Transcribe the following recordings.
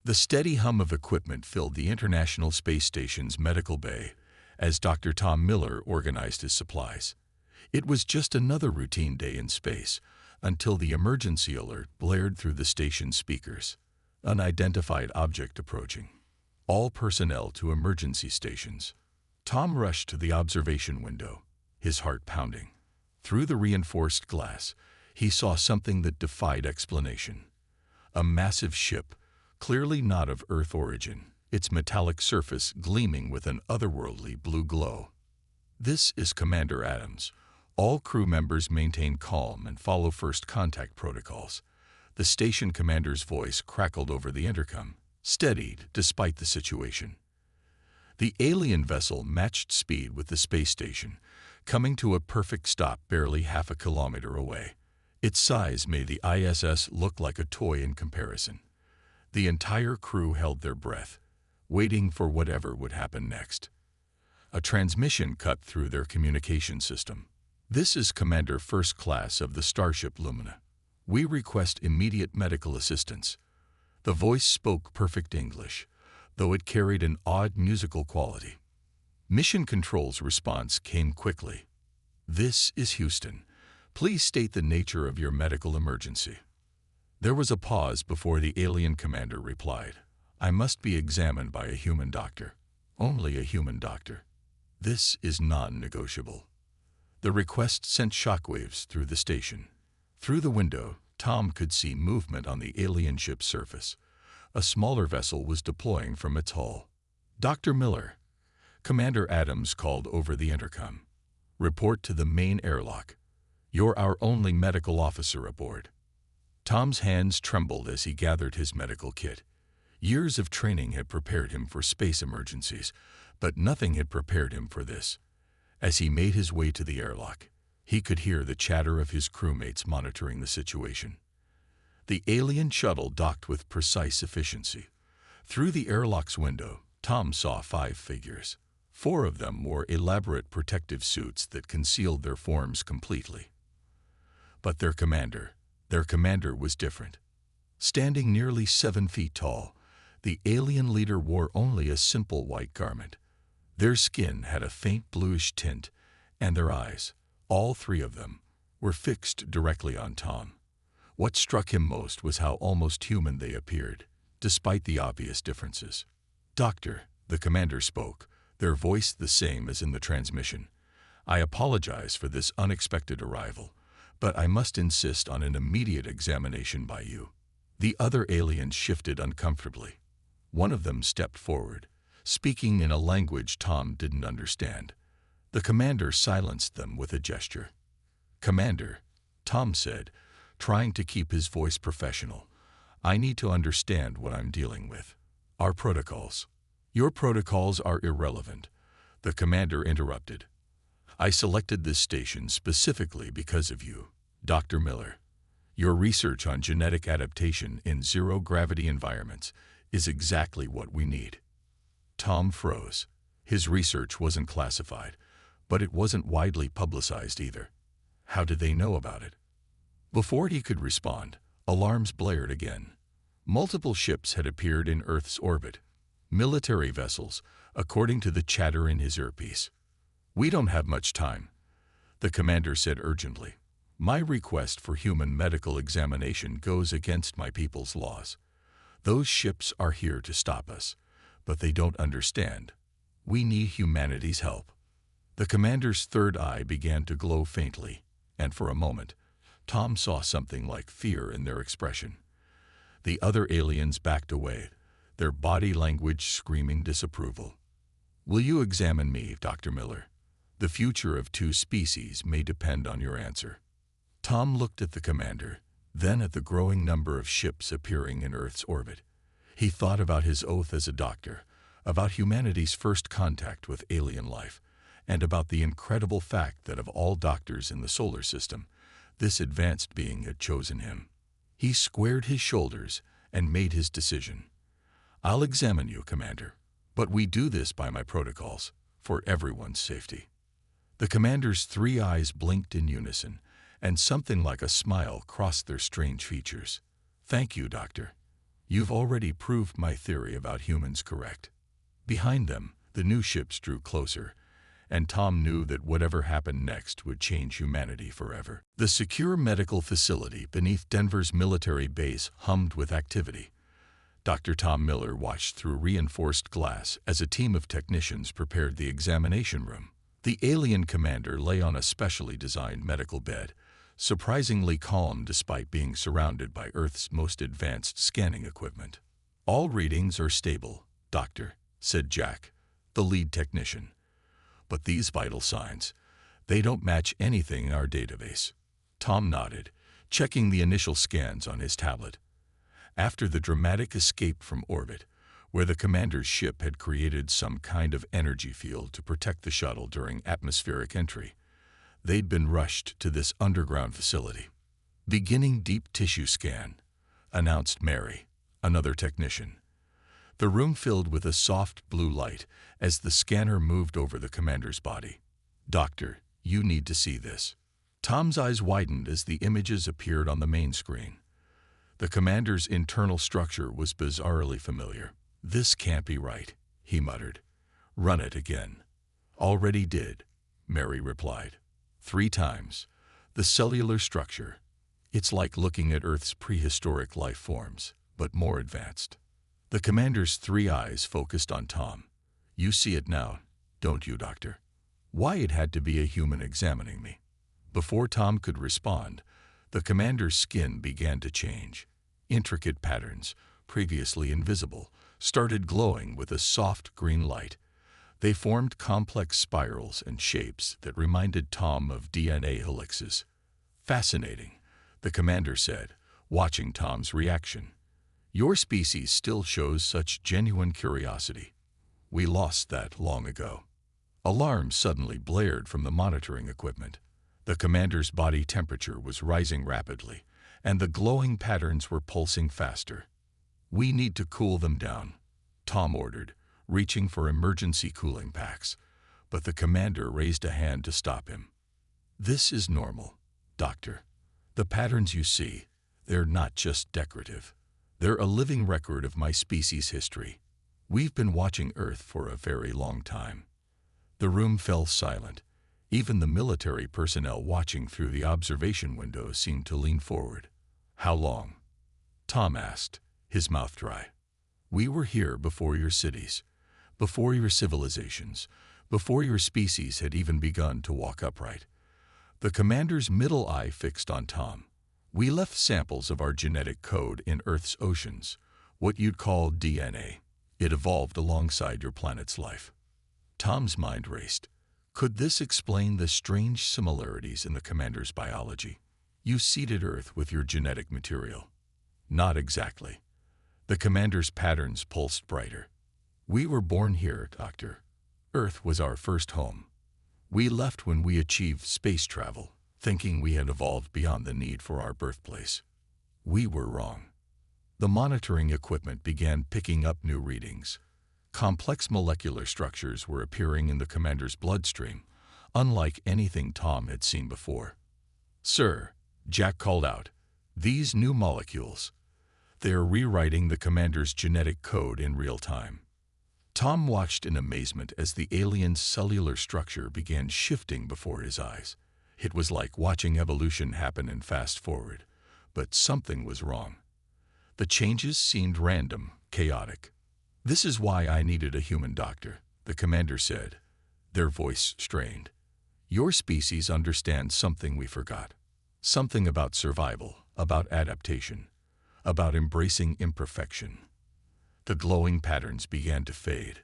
The steady hum of equipment filled the International Space Station's medical bay as Dr. Tom Miller organized his supplies. It was just another routine day in space until the emergency alert blared through the station's speakers. Unidentified object approaching. All personnel to emergency stations. Tom rushed to the observation window, his heart pounding. Through the reinforced glass, he saw something that defied explanation. A massive ship, clearly not of Earth origin, its metallic surface gleaming with an otherworldly blue glow. "This is Commander Adams. All crew members maintain calm and follow first contact protocols." The station commander's voice crackled over the intercom, steadied despite the situation. The alien vessel matched speed with the space station, coming to a perfect stop barely half a kilometer away. Its size made the ISS look like a toy in comparison. The entire crew held their breath, waiting for whatever would happen next. A transmission cut through their communication system. "This is Commander First Class of the Starship Lumina. We request immediate medical assistance." The voice spoke perfect English, though it carried an odd musical quality. Mission Control's response came quickly. "This is Houston. Please state the nature of your medical emergency." There was a pause before the alien commander replied. "I must be examined by a human doctor. Only a human doctor. This is non-negotiable." The request sent shockwaves through the station. Through the window, Tom could see movement on the alien ship's surface. A smaller vessel was deploying from its hull. "Dr. Miller," Commander Adams called over the intercom. "Report to the main airlock. You're our only medical officer aboard." Tom's hands trembled as he gathered his medical kit. Years of training had prepared him for space emergencies, but nothing had prepared him for this. As he made his way to the airlock, he could hear the chatter of his crewmates monitoring the situation. The alien shuttle docked with precise efficiency. Through the airlock's window, Tom saw 5 figures. 4 of them wore elaborate protective suits that concealed their forms completely. But their commander was different. Standing nearly 7 feet tall, the alien leader wore only a simple white garment. Their skin had a faint bluish tint, and their eyes, all 3 of them, were fixed directly on Tom. What struck him most was how almost human they appeared, despite the obvious differences. "Doctor," the commander spoke, their voice the same as in the transmission. "I apologize for this unexpected arrival, but I must insist on an immediate examination by you." The other aliens shifted uncomfortably. One of them stepped forward, speaking in a language Tom didn't understand. The commander silenced them with a gesture. "Commander," Tom said, trying to keep his voice professional, "I need to understand what I'm dealing with. Our protocols." "Your protocols are irrelevant," the commander interrupted. "I selected this station specifically because of you, Dr. Miller. Your research on genetic adaptation in zero-gravity environments is exactly what we need." Tom froze. His research wasn't classified, but it wasn't widely publicized either. How did they know about it? Before he could respond, alarms blared again. Multiple ships had appeared in Earth's orbit. Military vessels, according to the chatter in his earpiece. "We don't have much time," the commander said urgently. "My request for human medical examination goes against my people's laws. Those ships are here to stop us, but they don't understand. We need humanity's help." The commander's third eye began to glow faintly, and for a moment, Tom saw something like fear in their expression. The other aliens backed away, their body language screaming disapproval. "Will you examine me, Dr. Miller? The future of 2 species may depend on your answer." Tom looked at the commander, then at the growing number of ships appearing in Earth's orbit. He thought about his oath as a doctor, about humanity's first contact with alien life, and about the incredible fact that of all doctors in the solar system, this advanced being had chosen him. He squared his shoulders and made his decision. "I'll examine you, Commander, but we do this by my protocols, for everyone's safety." The commander's 3 eyes blinked in unison, and something like a smile crossed their strange features. "Thank you, Doctor. You've already proved my theory about humans correct. Behind them, the new ships drew closer, and Tom knew that whatever happened next would change humanity forever. The secure medical facility beneath Denver's military base hummed with activity. Dr. Tom Miller watched through reinforced glass as a team of technicians prepared the examination room. The alien commander lay on a specially designed medical bed, surprisingly calm despite being surrounded by Earth's most advanced scanning equipment. "All readings are stable, Doctor," said Jack, the lead technician. "But these vital signs, they don't match anything in our database." Tom nodded, checking the initial scans on his tablet. After the dramatic escape from orbit, where the commander's ship had created some kind of energy field to protect the shuttle during atmospheric entry, they'd been rushed to this underground facility. "Beginning deep tissue scan," announced Mary, another technician. The room filled with a soft blue light as the scanner moved over the commander's body. "Doctor, you need to see this." Tom's eyes widened as the images appeared on the main screen. The commander's internal structure was bizarrely familiar. "This can't be right," he muttered. "Run it again." "Already did," Mary replied. 3 times. The cellular structure. It's like looking at Earth's prehistoric life forms, but more advanced. The commander's 3 eyes focused on Tom. "You see it now, don't you, Doctor?" Why it had to be a human examining me? Before Tom could respond, the commander's skin began to change. Intricate patterns, previously invisible, started glowing with a soft green light. They formed complex spirals and shapes that reminded Tom of DNA helixes. "Fascinating," the commander said, watching Tom's reaction. "Your species still shows such genuine curiosity. We lost that long ago." Alarms suddenly blared from the monitoring equipment. The commander's body temperature was rising rapidly, and the glowing patterns were pulsing faster. "We need to cool them down," Tom ordered, reaching for emergency cooling packs, but the commander raised a hand to stop him. "This is normal, Doctor. The patterns you see, they're not just decorative. They're a living record of my species' history. We've been watching Earth for a very long time." The room fell silent. Even the military personnel watching through the observation window seemed to lean forward. "How long?" Tom asked, his mouth dry. "We were here before your cities, before your civilizations, before your species had even begun to walk upright." The commander's middle eye fixed on Tom. "We left samples of our genetic code in Earth's oceans, what you'd call DNA. It evolved alongside your planet's life." Tom's mind raced. Could this explain the strange similarities in the commander's biology? "You seeded Earth with your genetic material." "Not exactly." The commander's patterns pulsed brighter. "We were born here, Doctor. Earth was our first home. We left when we achieved space travel, thinking we had evolved beyond the need for our birthplace. We were wrong." The monitoring equipment began picking up new readings. Complex molecular structures were appearing in the commander's bloodstream, unlike anything Tom had seen before. "Sir," Jack called out, "these new molecules, they are rewriting the commander's genetic code in real time." Tom watched in amazement as the alien's cellular structure began shifting before his eyes. It was like watching evolution happen in fast forward, but something was wrong. The changes seemed random, chaotic. "This is why I needed a human doctor," the commander said, their voice strained. "Your species understands something we forgot. Something about survival, about adaptation, about embracing imperfection." The glowing patterns began to fade,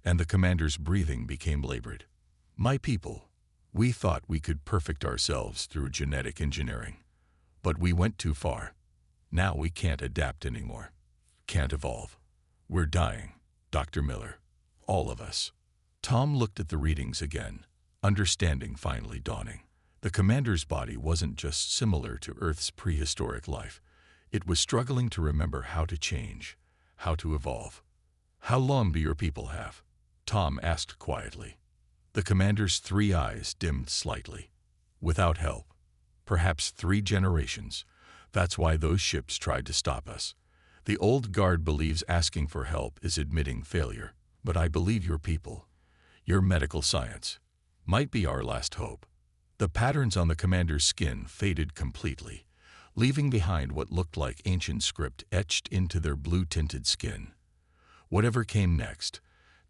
and the commander's breathing became labored. "My people, we thought we could perfect ourselves through genetic engineering. But we went too far. Now we can't adapt anymore. Can't evolve. We're dying, Dr. Miller. All of us." Tom looked at the readings again, understanding finally dawning. The commander's body wasn't just similar to Earth's prehistoric life. It was struggling to remember how to change, how to evolve. "How long do your people have?" Tom asked quietly. The commander's 3 eyes dimmed slightly. "Without help. Perhaps 3 generations. That's why those ships tried to stop us. The old guard believes asking for help is admitting failure, but I believe your people, your medical science, might be our last hope. The patterns on the commander's skin faded completely, leaving behind what looked like ancient script etched into their blue-tinted skin. Whatever came next,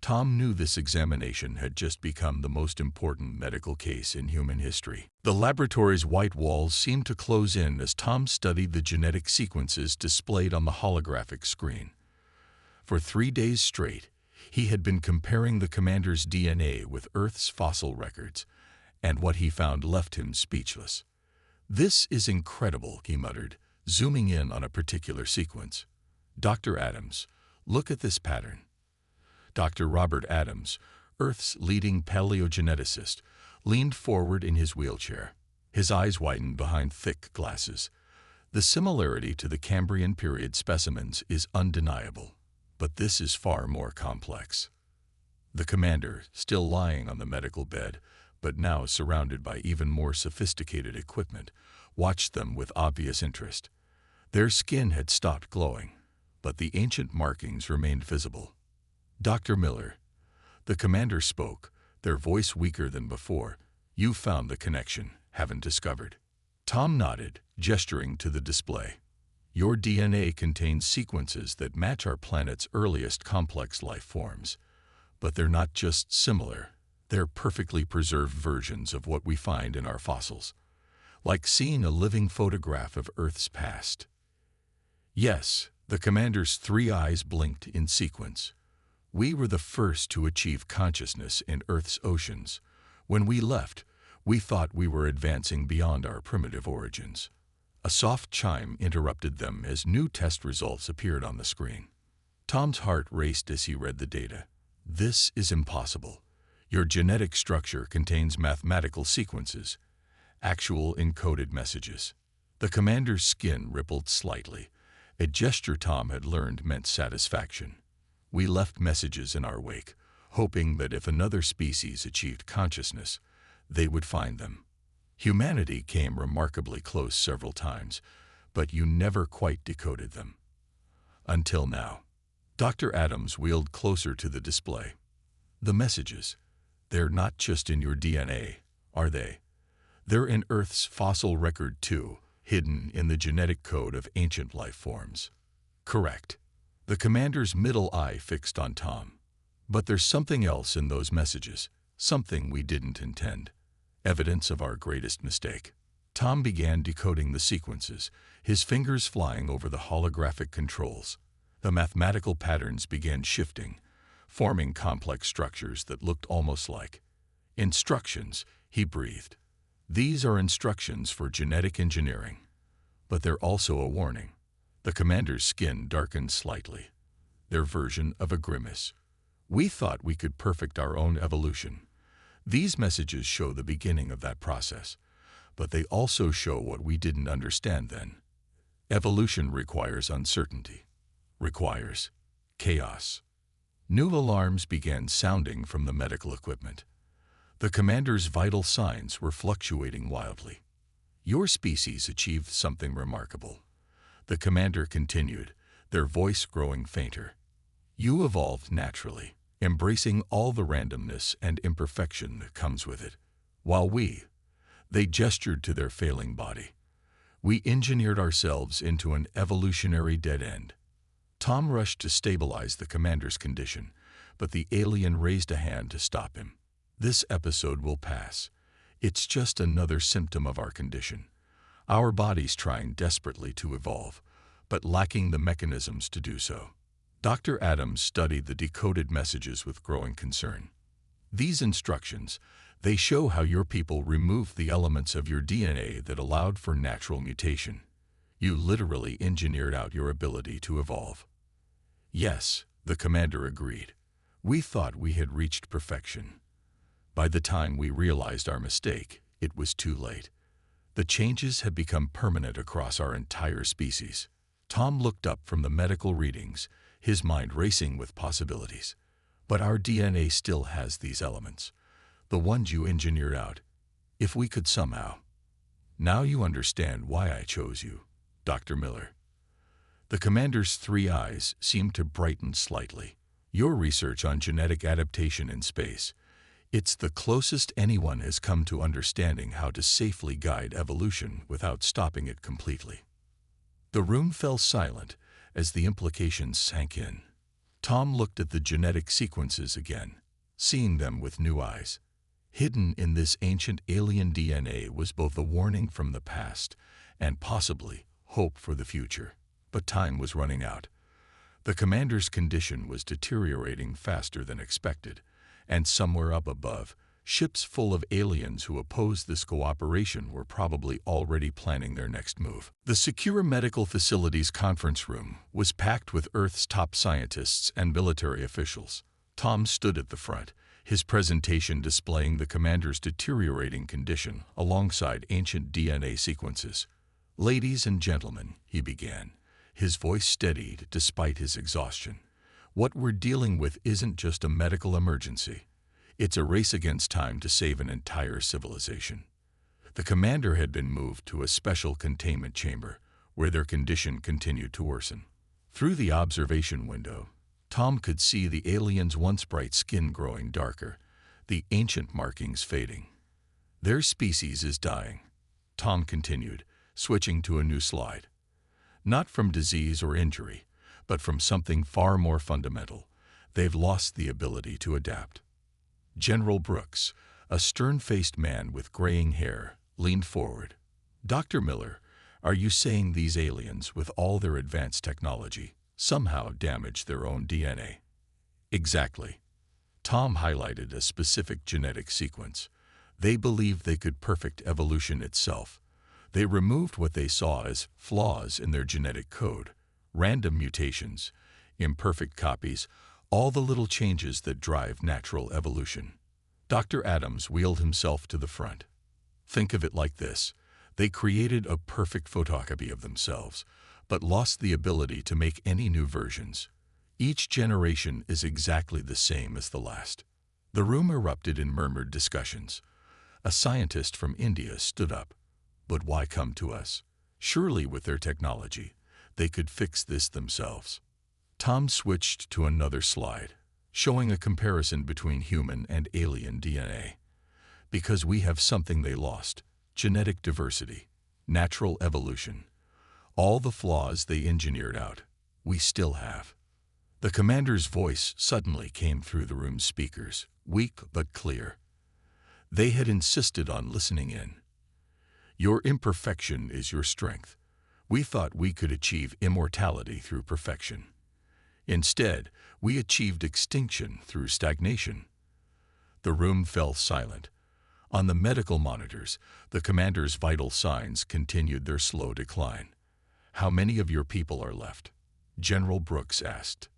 Tom knew this examination had just become the most important medical case in human history. The laboratory's white walls seemed to close in as Tom studied the genetic sequences displayed on the holographic screen. For 3 days straight, he had been comparing the commander's DNA with Earth's fossil records, and what he found left him speechless. "This is incredible," he muttered, zooming in on a particular sequence. "Dr. Adams, look at this pattern." Dr. Robert Adams, Earth's leading paleogeneticist, leaned forward in his wheelchair. His eyes widened behind thick glasses. The similarity to the Cambrian period specimens is undeniable, but this is far more complex. The commander, still lying on the medical bed, but now surrounded by even more sophisticated equipment, watched them with obvious interest. Their skin had stopped glowing, but the ancient markings remained visible. "Dr. Miller," the commander spoke, their voice weaker than before, "you found the connection, haven't discovered?" Tom nodded, gesturing to the display. "Your DNA contains sequences that match our planet's earliest complex life forms. But they're not just similar, they're perfectly preserved versions of what we find in our fossils. Like seeing a living photograph of Earth's past." Yes, the commander's 3 eyes blinked in sequence. "We were the first to achieve consciousness in Earth's oceans. When we left, we thought we were advancing beyond our primitive origins." A soft chime interrupted them as new test results appeared on the screen. Tom's heart raced as he read the data. "This is impossible. Your genetic structure contains mathematical sequences, actual encoded messages." The commander's skin rippled slightly, a gesture Tom had learned meant satisfaction. "We left messages in our wake, hoping that if another species achieved consciousness, they would find them. Humanity came remarkably close several times, but you never quite decoded them. Until now." Dr. Adams wheeled closer to the display. "The messages, they're not just in your DNA, are they? They're in Earth's fossil record too, hidden in the genetic code of ancient life forms." "Correct." The commander's middle eye fixed on Tom. "But there's something else in those messages, something we didn't intend. Evidence of our greatest mistake." Tom began decoding the sequences, his fingers flying over the holographic controls. The mathematical patterns began shifting, forming complex structures that looked almost like instructions, he breathed. "These are instructions for genetic engineering. But they're also a warning." The commander's skin darkened slightly, their version of a grimace. "We thought we could perfect our own evolution. These messages show the beginning of that process, but they also show what we didn't understand then. Evolution requires uncertainty, requires chaos." New alarms began sounding from the medical equipment. The commander's vital signs were fluctuating wildly. "Your species achieved something remarkable," the commander continued, their voice growing fainter. "You evolved naturally, embracing all the randomness and imperfection that comes with it. While they gestured to their failing body. "We engineered ourselves into an evolutionary dead end." Tom rushed to stabilize the commander's condition, but the alien raised a hand to stop him. "This episode will pass. It's just another symptom of our condition. Our bodies trying desperately to evolve, but lacking the mechanisms to do so." Dr. Adams studied the decoded messages with growing concern. "These instructions, they show how your people removed the elements of your DNA that allowed for natural mutation. You literally engineered out your ability to evolve." "Yes," the commander agreed. "We thought we had reached perfection. By the time we realized our mistake, it was too late. The changes had become permanent across our entire species." Tom looked up from the medical readings, his mind racing with possibilities. "But our DNA still has these elements, the ones you engineered out. If we could somehow—" "Now you understand why I chose you, Dr. Miller." The commander's three eyes seemed to brighten slightly. Your research on genetic adaptation in space. It's the closest anyone has come to understanding how to safely guide evolution without stopping it completely. The room fell silent as the implications sank in. Tom looked at the genetic sequences again, seeing them with new eyes. Hidden in this ancient alien DNA was both a warning from the past and possibly hope for the future. But time was running out. The commander's condition was deteriorating faster than expected, and somewhere up above, ships full of aliens who opposed this cooperation were probably already planning their next move. The secure medical facility's conference room was packed with Earth's top scientists and military officials. Tom stood at the front, his presentation displaying the commander's deteriorating condition alongside ancient DNA sequences. "Ladies and gentlemen," he began, his voice steadied despite his exhaustion. "What we're dealing with isn't just a medical emergency. It's a race against time to save an entire civilization." The commander had been moved to a special containment chamber, where their condition continued to worsen. Through the observation window, Tom could see the aliens' once bright skin growing darker, the ancient markings fading. "Their species is dying," Tom continued, switching to a new slide. "Not from disease or injury, but from something far more fundamental. They've lost the ability to adapt." General Brooks, a stern-faced man with graying hair, leaned forward. "Dr. Miller, are you saying these aliens, with all their advanced technology, somehow damaged their own DNA?" "Exactly." Tom highlighted a specific genetic sequence. "They believed they could perfect evolution itself. They removed what they saw as flaws in their genetic code, random mutations, imperfect copies, all the little changes that drive natural evolution." Dr. Adams wheeled himself to the front. "Think of it like this. They created a perfect photocopy of themselves, but lost the ability to make any new versions. Each generation is exactly the same as the last." The room erupted in murmured discussions. A scientist from India stood up. "But why come to us? Surely with their technology, they could fix this themselves." Tom switched to another slide, showing a comparison between human and alien DNA. "Because we have something they lost: genetic diversity, natural evolution. All the flaws they engineered out, we still have." The commander's voice suddenly came through the room's speakers, weak but clear. They had insisted on listening in. "Your imperfection is your strength. We thought we could achieve immortality through perfection. Instead, we achieved extinction through stagnation." The room fell silent. On the medical monitors, the commander's vital signs continued their slow decline. "How many of your people are left?" General Brooks asked.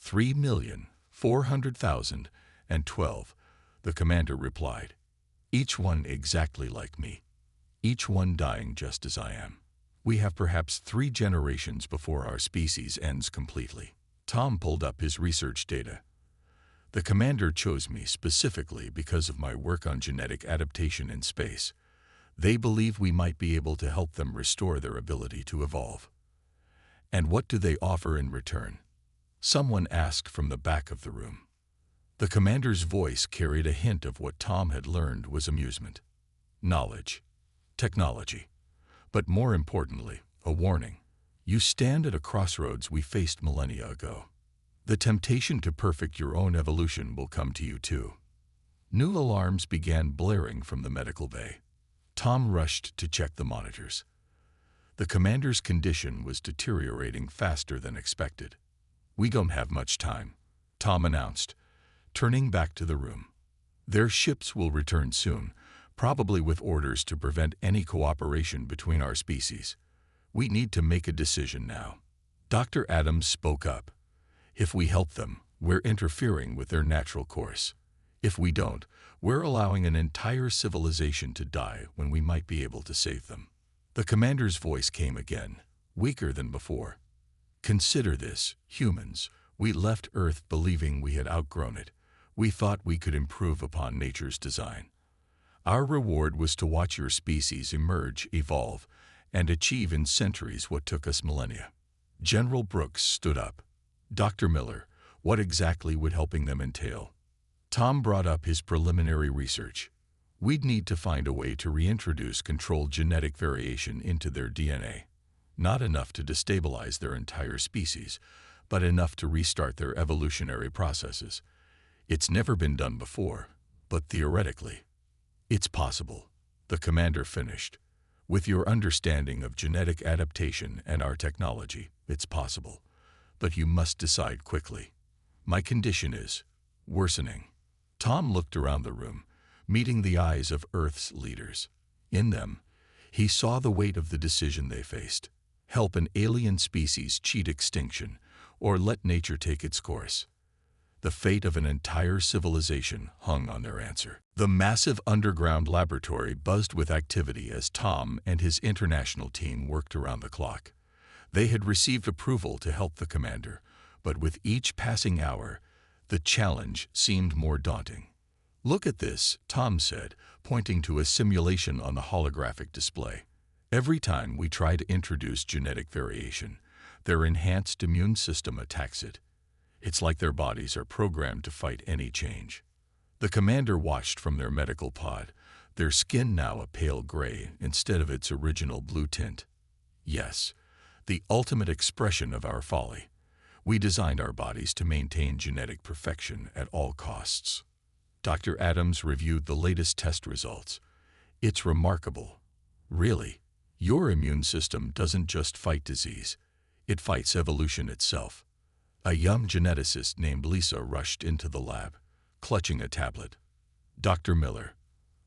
3,400,012, the commander replied. "Each one exactly like me. Each one dying just as I am. We have perhaps 3 generations before our species ends completely." Tom pulled up his research data. "The commander chose me specifically because of my work on genetic adaptation in space. They believe we might be able to help them restore their ability to evolve." "And what do they offer in return?" someone asked from the back of the room. The commander's voice carried a hint of what Tom had learned was amusement. "Knowledge. Technology. But more importantly, a warning. You stand at a crossroads we faced millennia ago. The temptation to perfect your own evolution will come to you too." New alarms began blaring from the medical bay. Tom rushed to check the monitors. The commander's condition was deteriorating faster than expected. "We don't have much time," Tom announced, turning back to the room. "Their ships will return soon, probably with orders to prevent any cooperation between our species. We need to make a decision now." Dr. Adams spoke up. "If we help them, we're interfering with their natural course. If we don't, we're allowing an entire civilization to die when we might be able to save them." The commander's voice came again, weaker than before. "Consider this, humans. We left Earth believing we had outgrown it. We thought we could improve upon nature's design. Our reward was to watch your species emerge, evolve, and achieve in centuries what took us millennia. General Brooks stood up. Dr. Miller, what exactly would helping them entail? Tom brought up his preliminary research. We'd need to find a way to reintroduce controlled genetic variation into their DNA. Not enough to destabilize their entire species, but enough to restart their evolutionary processes. It's never been done before, but theoretically, it's possible. The commander finished. With your understanding of genetic adaptation and our technology, it's possible. But you must decide quickly. My condition is worsening. Tom looked around the room, meeting the eyes of Earth's leaders. In them, he saw the weight of the decision they faced. Help an alien species cheat extinction, or let nature take its course. The fate of an entire civilization hung on their answer. The massive underground laboratory buzzed with activity as Tom and his international team worked around the clock. They had received approval to help the commander, but with each passing hour, the challenge seemed more daunting. Look at this, Tom said, pointing to a simulation on the holographic display. Every time we try to introduce genetic variation, their enhanced immune system attacks it. It's like their bodies are programmed to fight any change. The commander watched from their medical pod, their skin now a pale gray instead of its original blue tint. Yes, the ultimate expression of our folly. We designed our bodies to maintain genetic perfection at all costs. Dr. Adams reviewed the latest test results. It's remarkable. Really, your immune system doesn't just fight disease, it fights evolution itself. A young geneticist named Lisa rushed into the lab, clutching a tablet. Dr. Miller,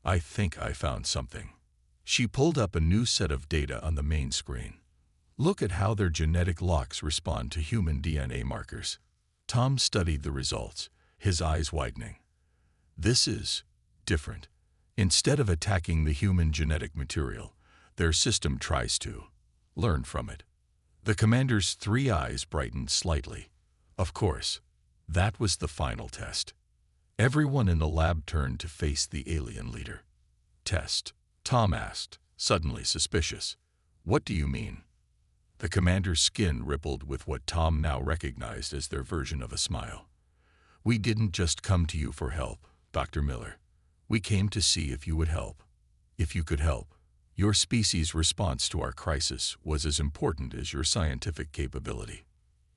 I think I found something. She pulled up a new set of data on the main screen. Look at how their genetic locks respond to human DNA markers. Tom studied the results, his eyes widening. This is different. Instead of attacking the human genetic material, their system tries to learn from it. The commander's three eyes brightened slightly. Of course, that was the final test. Everyone in the lab turned to face the alien leader. Test? Tom asked, suddenly suspicious. What do you mean? The commander's skin rippled with what Tom now recognized as their version of a smile. We didn't just come to you for help, Dr. Miller. We came to see if you would help. If you could help. Your species' response to our crisis was as important as your scientific capability.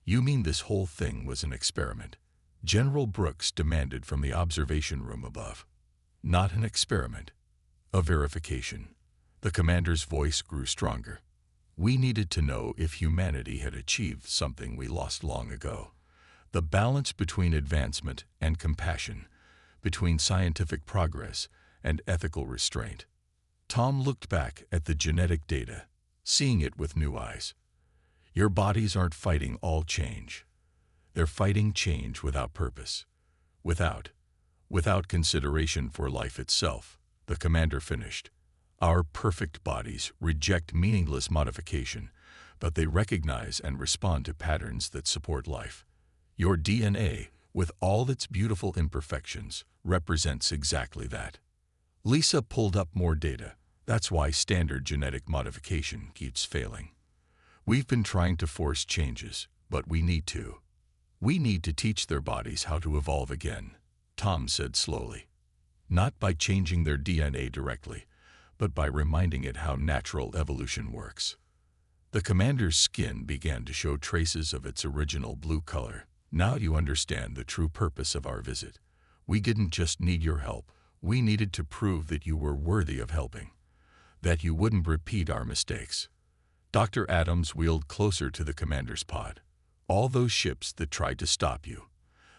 You mean this whole thing was an experiment? General Brooks demanded from the observation room above. Not an experiment. A verification. The commander's voice grew stronger. We needed to know if humanity had achieved something we lost long ago. The balance between advancement and compassion, between scientific progress and ethical restraint. Tom looked back at the genetic data, seeing it with new eyes. Your bodies aren't fighting all change. They're fighting change without purpose, without consideration for life itself, the commander finished. Our perfect bodies reject meaningless modification, but they recognize and respond to patterns that support life. Your DNA, with all its beautiful imperfections, represents exactly that. Lisa pulled up more data. That's why standard genetic modification keeps failing. We've been trying to force changes, but we need to. We need to teach their bodies how to evolve again, Tom said slowly. Not by changing their DNA directly, but by reminding it how natural evolution works. The commander's skin began to show traces of its original blue color. Now you understand the true purpose of our visit. We didn't just need your help. We needed to prove that you were worthy of helping, that you wouldn't repeat our mistakes. Dr. Adams wheeled closer to the commander's pod. All those ships that tried to stop you,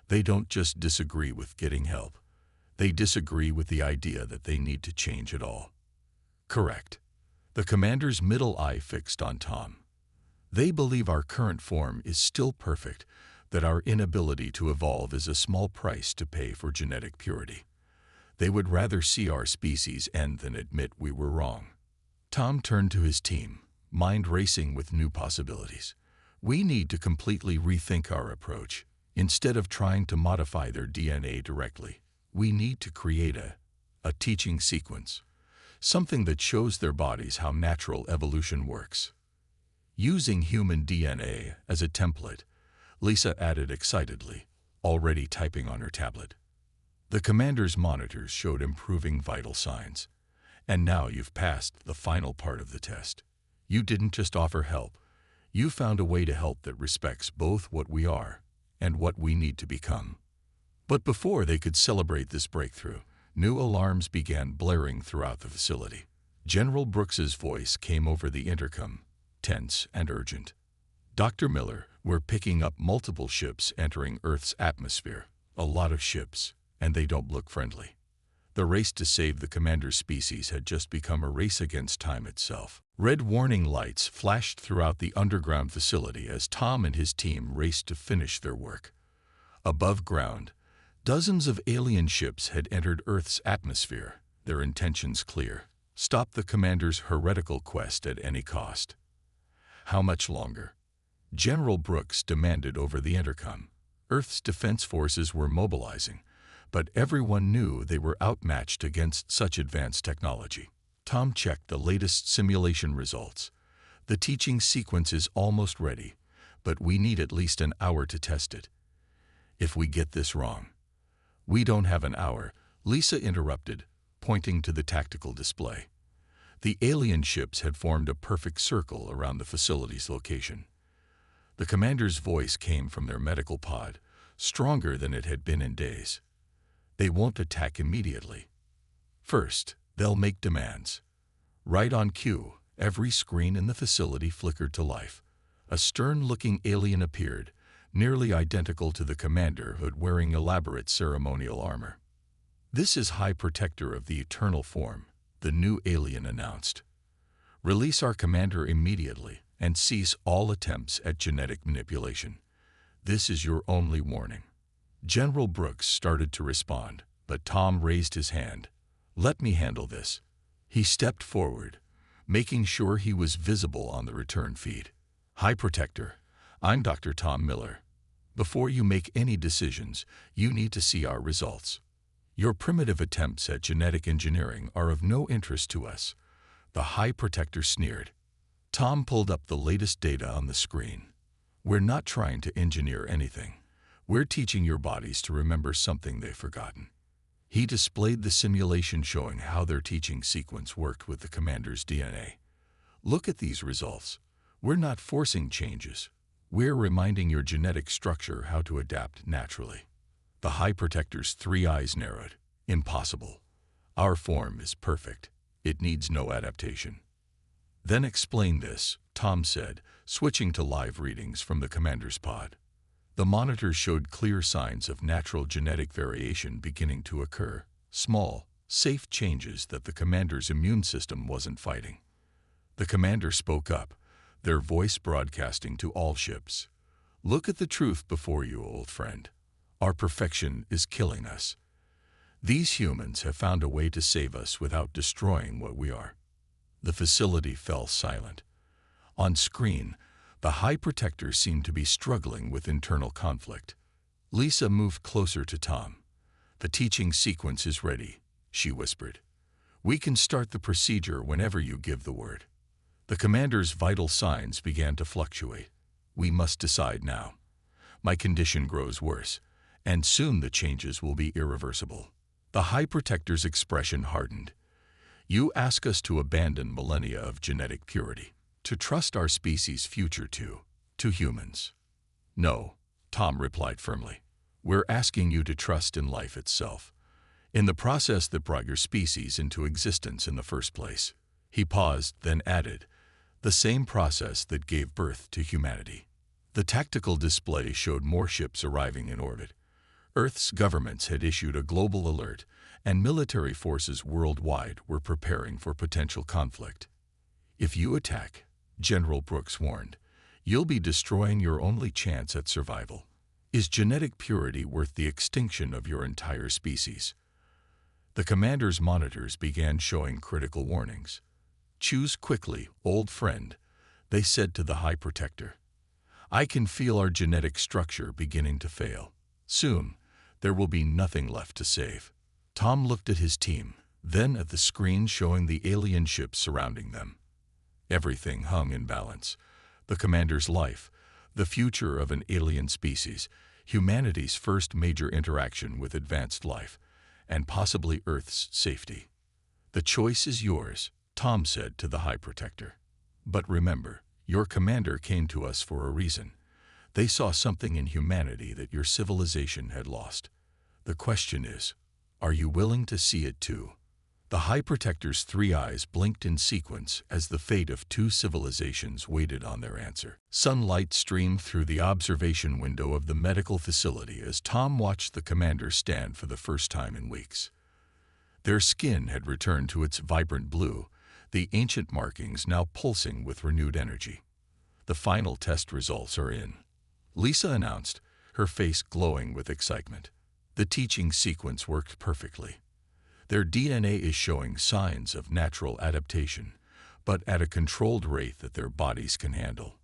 they don't just disagree with getting help. They disagree with the idea that they need to change at all. Correct. The commander's middle eye fixed on Tom. They believe our current form is still perfect, that our inability to evolve is a small price to pay for genetic purity. They would rather see our species end than admit we were wrong. Tom turned to his team, mind racing with new possibilities. We need to completely rethink our approach. Instead of trying to modify their DNA directly, we need to create a teaching sequence, something that shows their bodies how natural evolution works. Using human DNA as a template, Lisa added excitedly, already typing on her tablet. The commander's monitors showed improving vital signs. And now you've passed the final part of the test. You didn't just offer help. You found a way to help that respects both what we are and what we need to become. But before they could celebrate this breakthrough, new alarms began blaring throughout the facility. General Brooks's voice came over the intercom, tense and urgent. Dr. Miller, we're picking up multiple ships entering Earth's atmosphere. A lot of ships, and they don't look friendly. The race to save the commander's species had just become a race against time itself. Red warning lights flashed throughout the underground facility as Tom and his team raced to finish their work. Above ground, dozens of alien ships had entered Earth's atmosphere, their intentions clear: stop the commander's heretical quest at any cost. How much longer? General Brooks demanded over the intercom. Earth's defense forces were mobilizing, but everyone knew they were outmatched against such advanced technology. Tom checked the latest simulation results. The teaching sequence is almost ready, but we need at least an hour to test it. If we get this wrong. We don't have an hour, Lisa interrupted, pointing to the tactical display. The alien ships had formed a perfect circle around the facility's location. The commander's voice came from their medical pod, stronger than it had been in days. They won't attack immediately. First, they'll make demands. Right on cue, every screen in the facility flickered to life. A stern-looking alien appeared, nearly identical to the commander but wearing elaborate ceremonial armor. "This is High Protector of the Eternal Form," the new alien announced. "Release our commander immediately and cease all attempts at genetic manipulation. This is your only warning." General Brooks started to respond, but Tom raised his hand. "Let me handle this." He stepped forward, making sure he was visible on the return feed. "High Protector, I'm Dr. Tom Miller. Before you make any decisions, you need to see our results. Your primitive attempts at genetic engineering are of no interest to us." The High Protector sneered. Tom pulled up the latest data on the screen. "We're not trying to engineer anything. We're teaching your bodies to remember something they've forgotten." He displayed the simulation showing how their teaching sequence worked with the commander's DNA. "Look at these results. We're not forcing changes. We're reminding your genetic structure how to adapt naturally." The High Protector's three eyes narrowed. "Impossible. Our form is perfect. It needs no adaptation." "Then explain this," Tom said, switching to live readings from the commander's pod. The monitors showed clear signs of natural genetic variation beginning to occur, small, safe changes that the commander's immune system wasn't fighting. The commander spoke up, their voice broadcasting to all ships. "Look at the truth before you, old friend. Our perfection is killing us. These humans have found a way to save us without destroying what we are." The facility fell silent. On screen, the High Protector seemed to be struggling with internal conflict. Lisa moved closer to Tom. "The teaching sequence is ready," she whispered. "We can start the procedure whenever you give the word." The commander's vital signs began to fluctuate. "We must decide now. My condition grows worse, and soon the changes will be irreversible." The High Protector's expression hardened. "You ask us to abandon millennia of genetic purity, to trust our species' future to humans." "No," Tom replied firmly. "We're asking you to trust in life itself, in the process that brought your species into existence in the first place." He paused, then added, "The same process that gave birth to humanity." The tactical display showed more ships arriving in orbit. Earth's governments had issued a global alert, and military forces worldwide were preparing for potential conflict. "If you attack," General Brooks warned, "you'll be destroying your only chance at survival. Is genetic purity worth the extinction of your entire species?" The commander's monitors began showing critical warnings. "Choose quickly, old friend," they said to the High Protector. "I can feel our genetic structure beginning to fail. Soon, there will be nothing left to save." Tom looked at his team, then at the screen showing the alien ships surrounding them. Everything hung in balance. The commander's life, the future of an alien species, humanity's first major interaction with advanced life, and possibly Earth's safety. The choice is yours, Tom said to the High Protector. But remember, your commander came to us for a reason. They saw something in humanity that your civilization had lost. The question is, are you willing to see it too? The High Protector's three eyes blinked in sequence as the fate of two civilizations waited on their answer. Sunlight streamed through the observation window of the medical facility as Tom watched the commander stand for the first time in weeks. Their skin had returned to its vibrant blue, the ancient markings now pulsing with renewed energy. The final test results are in, Lisa announced, her face glowing with excitement. The teaching sequence worked perfectly. Their DNA is showing signs of natural adaptation, but at a controlled rate that their bodies can handle.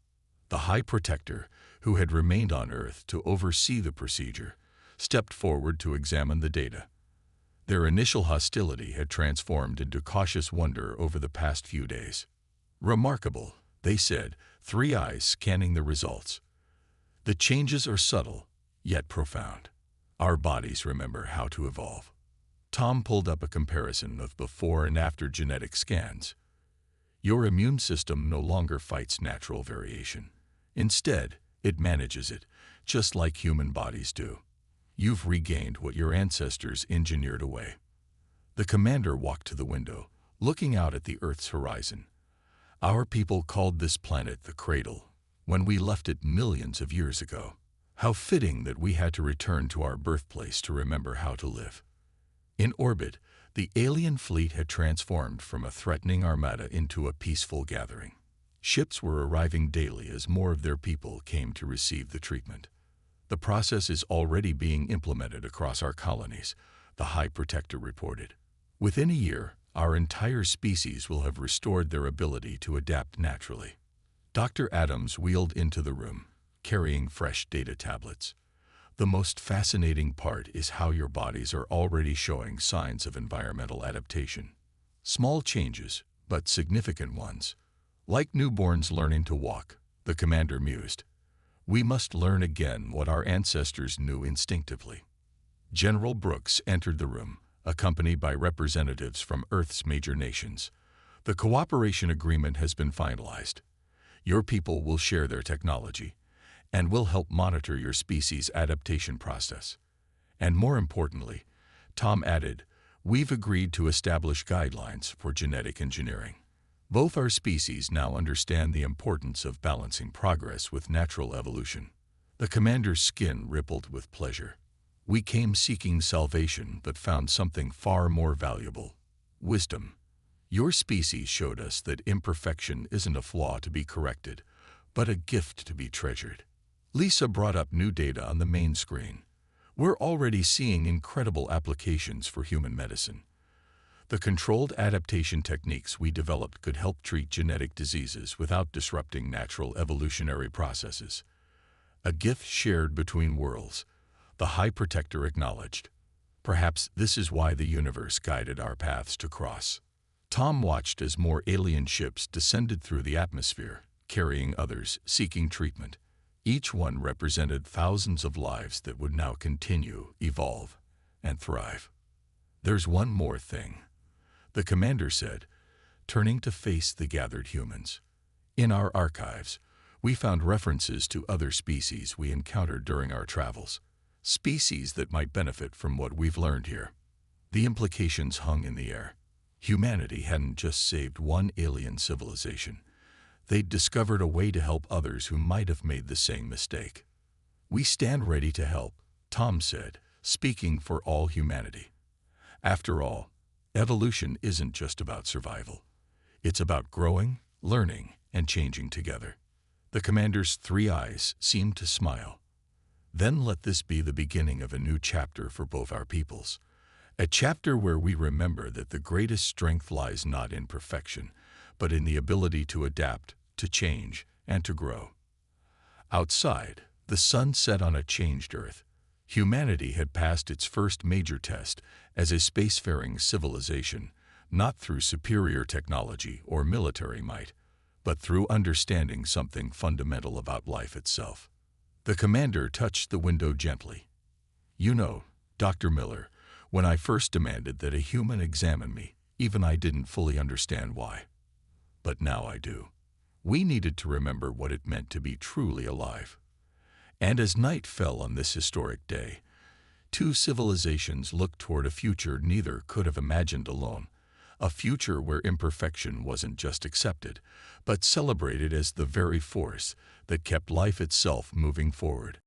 The High Protector, who had remained on Earth to oversee the procedure, stepped forward to examine the data. Their initial hostility had transformed into cautious wonder over the past few days. Remarkable, they said, three eyes scanning the results. The changes are subtle, yet profound. Our bodies remember how to evolve. Tom pulled up a comparison of before and after genetic scans. Your immune system no longer fights natural variation. Instead, it manages it, just like human bodies do. You've regained what your ancestors engineered away. The commander walked to the window, looking out at the Earth's horizon. Our people called this planet the Cradle, when we left it millions of years ago. How fitting that we had to return to our birthplace to remember how to live. In orbit, the alien fleet had transformed from a threatening armada into a peaceful gathering. Ships were arriving daily as more of their people came to receive the treatment. The process is already being implemented across our colonies, the High Protector reported. Within a year, our entire species will have restored their ability to adapt naturally. Dr. Adams wheeled into the room, carrying fresh data tablets. The most fascinating part is how your bodies are already showing signs of environmental adaptation. Small changes, but significant ones. Like newborns learning to walk, the commander mused. We must learn again what our ancestors knew instinctively. General Brooks entered the room, accompanied by representatives from Earth's major nations. The cooperation agreement has been finalized. Your people will share their technology, and will help monitor your species' adaptation process. And more importantly, Tom added, we've agreed to establish guidelines for genetic engineering. Both our species now understand the importance of balancing progress with natural evolution. The commander's skin rippled with pleasure. We came seeking salvation but found something far more valuable: wisdom. Your species showed us that imperfection isn't a flaw to be corrected, but a gift to be treasured. Lisa brought up new data on the main screen. We're already seeing incredible applications for human medicine. The controlled adaptation techniques we developed could help treat genetic diseases without disrupting natural evolutionary processes. A gift shared between worlds, the High Protector acknowledged. Perhaps this is why the universe guided our paths to cross. Tom watched as more alien ships descended through the atmosphere, carrying others seeking treatment. Each one represented thousands of lives that would now continue, evolve, and thrive. There's one more thing, the commander said, turning to face the gathered humans. In our archives, we found references to other species we encountered during our travels, species that might benefit from what we've learned here. The implications hung in the air. Humanity hadn't just saved one alien civilization. They'd discovered a way to help others who might have made the same mistake. We stand ready to help, Tom said, speaking for all humanity. After all, evolution isn't just about survival. It's about growing, learning, and changing together. The commander's three eyes seemed to smile. Then let this be the beginning of a new chapter for both our peoples. A chapter where we remember that the greatest strength lies not in perfection, but in the ability to adapt, to change, and to grow. Outside, the sun set on a changed Earth. Humanity had passed its first major test as a spacefaring civilization, not through superior technology or military might, but through understanding something fundamental about life itself. The commander touched the window gently. You know, Dr. Miller, when I first demanded that a human examine me, even I didn't fully understand why. But now I do. We needed to remember what it meant to be truly alive. And as night fell on this historic day, two civilizations looked toward a future neither could have imagined alone, a future where imperfection wasn't just accepted, but celebrated as the very force that kept life itself moving forward.